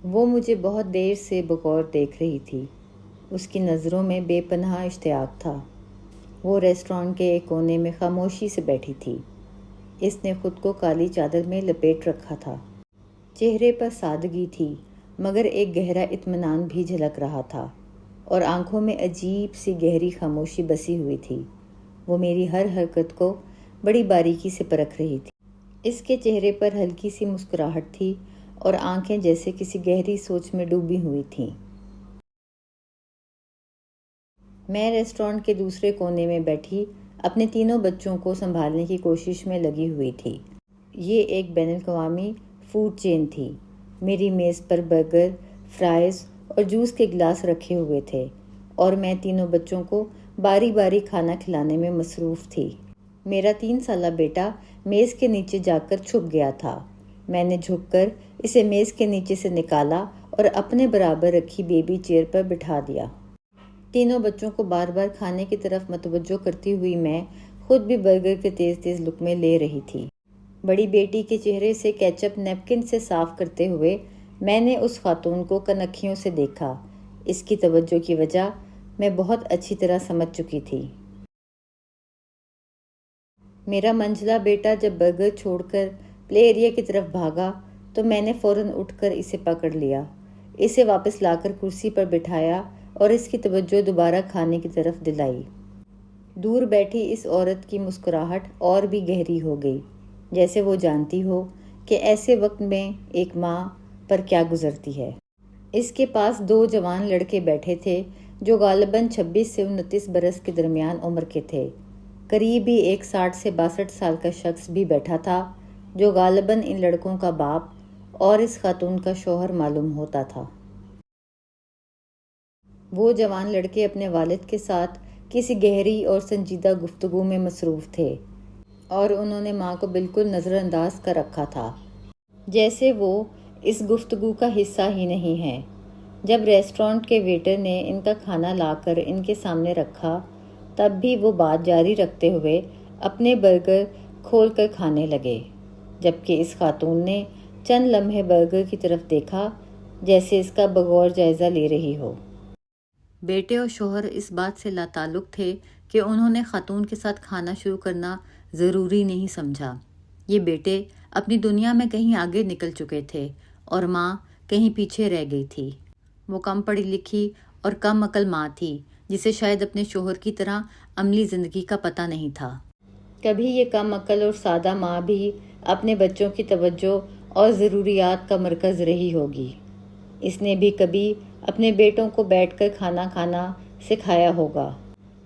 وہ مجھے بہت دیر سے بغور دیکھ رہی تھی۔ اس کی نظروں میں بے پناہ اشتیاق تھا۔ وہ ریسٹورانٹ کے ایک کونے میں خاموشی سے بیٹھی تھی۔ اس نے خود کو کالی چادر میں لپیٹ رکھا تھا۔ چہرے پر سادگی تھی، مگر ایک گہرا اطمینان بھی جھلک رہا تھا، اور آنکھوں میں عجیب سی گہری خاموشی بسی ہوئی تھی۔ وہ میری ہر حرکت کو بڑی باریکی سے پرکھ رہی تھی۔ اس کے چہرے پر ہلکی سی مسکراہٹ تھی اور آنکھیں جیسے کسی گہری سوچ میں ڈوبی ہوئی تھیں۔ میں ریسٹورانٹ کے دوسرے کونے میں بیٹھی اپنے تینوں بچوں کو سنبھالنے کی کوشش میں لگی ہوئی تھی۔ یہ ایک بین الاقوامی فوڈ چین تھی۔ میری میز پر برگر، فرائز اور جوس کے گلاس رکھے ہوئے تھے، اور میں تینوں بچوں کو باری باری کھانا کھلانے میں مصروف تھی۔ میرا 3 سالہ بیٹا میز کے نیچے جا کر چھپ گیا تھا۔ میں نے جھک کر اسے میز کے نیچے سے نکالا اور اپنے برابر رکھی بیبی چیئر پر بٹھا دیا۔ تینوں بچوں کو بار بار کھانے کی طرف متوجہ کرتی ہوئی میں خود بھی برگر کے تیز تیز لقمے لے رہی تھی۔ بڑی بیٹی کے چہرے سے کیچپ نیپکن سے صاف کرتے ہوئے میں نے اس خاتون کو کنکھیوں سے دیکھا۔ اس کی توجہ کی وجہ میں بہت اچھی طرح سمجھ چکی تھی۔ میرا منجلا بیٹا جب برگر چھوڑ کر پلے ایریا کی طرف بھاگا تو میں نے فوراً اٹھ کر اسے پکڑ لیا، اسے واپس لا کر کرسی پر بٹھایا اور اس کی توجہ دوبارہ کھانے کی طرف دلائی۔ دور بیٹھی اس عورت کی مسکراہٹ اور بھی گہری ہو گئی، جیسے وہ جانتی ہو کہ ایسے وقت میں ایک ماں پر کیا گزرتی ہے۔ اس کے پاس 2 جوان لڑکے بیٹھے تھے جو غالباً 26 سے 29 برس کے درمیان عمر کے تھے۔ قریب ہی ایک 60 سے 62 سال کا شخص بھی بیٹھا تھا جو غالباً ان لڑکوں کا باپ اور اس خاتون کا شوہر معلوم ہوتا تھا۔ وہ جوان لڑکے اپنے والد کے ساتھ کسی گہری اور سنجیدہ گفتگو میں مصروف تھے، اور انہوں نے ماں کو بالکل نظر انداز کر رکھا تھا، جیسے وہ اس گفتگو کا حصہ ہی نہیں ہے۔ جب ریسٹورانٹ کے ویٹر نے ان کا کھانا لا کر ان کے سامنے رکھا، تب بھی وہ بات جاری رکھتے ہوئے اپنے برگر کھول کر کھانے لگے، جبکہ اس خاتون نے چند لمحے برگر کی طرف دیکھا جیسے اس کا بغور جائزہ لے رہی ہو۔ بیٹے اور شوہر اس بات سے لاتعلق تھے کہ انہوں نے خاتون کے ساتھ کھانا شروع کرنا ضروری نہیں سمجھا۔ یہ بیٹے اپنی دنیا میں کہیں آگے نکل چکے تھے اور ماں کہیں پیچھے رہ گئی تھی۔ وہ کم پڑھی لکھی اور کم عقل ماں تھی جسے شاید اپنے شوہر کی طرح عملی زندگی کا پتہ نہیں تھا۔ کبھی یہ کم عقل اور سادہ ماں بھی اپنے بچوں کی توجہ اور ضروریات کا مرکز رہی ہوگی۔ اس نے بھی کبھی اپنے بیٹوں کو بیٹھ کر کھانا کھانا سکھایا ہوگا،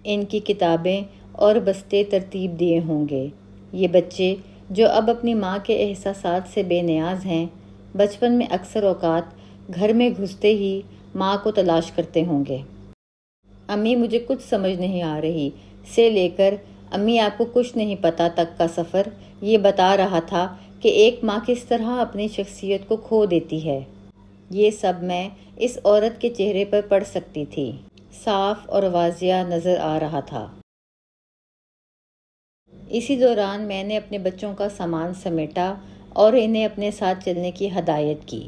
ان کی کتابیں اور بستے ترتیب دیے ہوں گے۔ یہ بچے جو اب اپنی ماں کے احساسات سے بے نیاز ہیں، بچپن میں اکثر اوقات گھر میں گھستے ہی ماں کو تلاش کرتے ہوں گے۔ امی مجھے کچھ سمجھ نہیں آ رہی سے لے کر امی آپ کو کچھ نہیں پتا تک کا سفر یہ بتا رہا تھا کہ ایک ماں کس طرح اپنی شخصیت کو کھو دیتی ہے۔ یہ سب میں اس عورت کے چہرے پر پڑھ سکتی تھی، صاف اور واضح نظر آ رہا تھا۔ اسی دوران میں نے اپنے بچوں کا سامان سمیٹا اور انہیں اپنے ساتھ چلنے کی ہدایت کی۔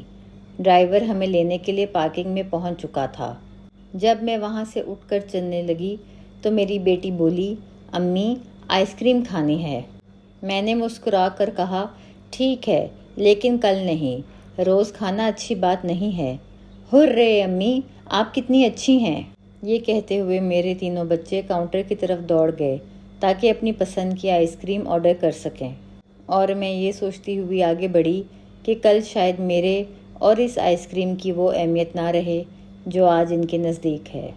ڈرائیور ہمیں لینے کے لیے پارکنگ میں پہنچ چکا تھا۔ جب میں وہاں سے اٹھ کر چلنے لگی تو میری بیٹی بولی، امی آئس کریم کھانی ہے۔ میں نے مسکرا کر کہا، ٹھیک ہے لیکن کل نہیں، روز کھانا اچھی بات نہیں ہے۔ ہرے امی آپ کتنی اچھی ہیں۔ یہ کہتے ہوئے میرے تینوں بچے کاؤنٹر کی طرف دوڑ گئے تاکہ اپنی پسند کی آئس کریم آرڈر کر سکیں، اور میں یہ سوچتی ہوئی آگے بڑھی کہ کل شاید میرے اور اس آئس کریم کی وہ اہمیت نہ رہے جو آج ان کے نزدیک ہے۔